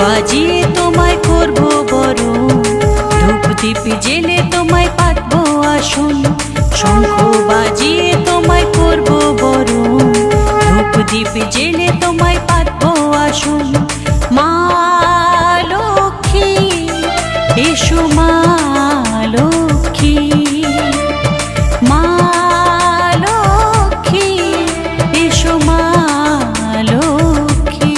বাজিয়ে তোমায় করব বরণ, ধূপ দীপ জেলে তোমায় পাতবো আসন। শঙ্খ বাজিয়ে তোমায় করব বরণ, ধূপ দীপ জেলে তোমায় পাতবো আসন। মা লক্ষ্মী এসো, মা লক্ষ্মী, মা লক্ষ্মী এসো, মা লক্ষ্মী।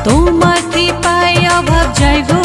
তোমার কৃপায় অভাব যায় গো।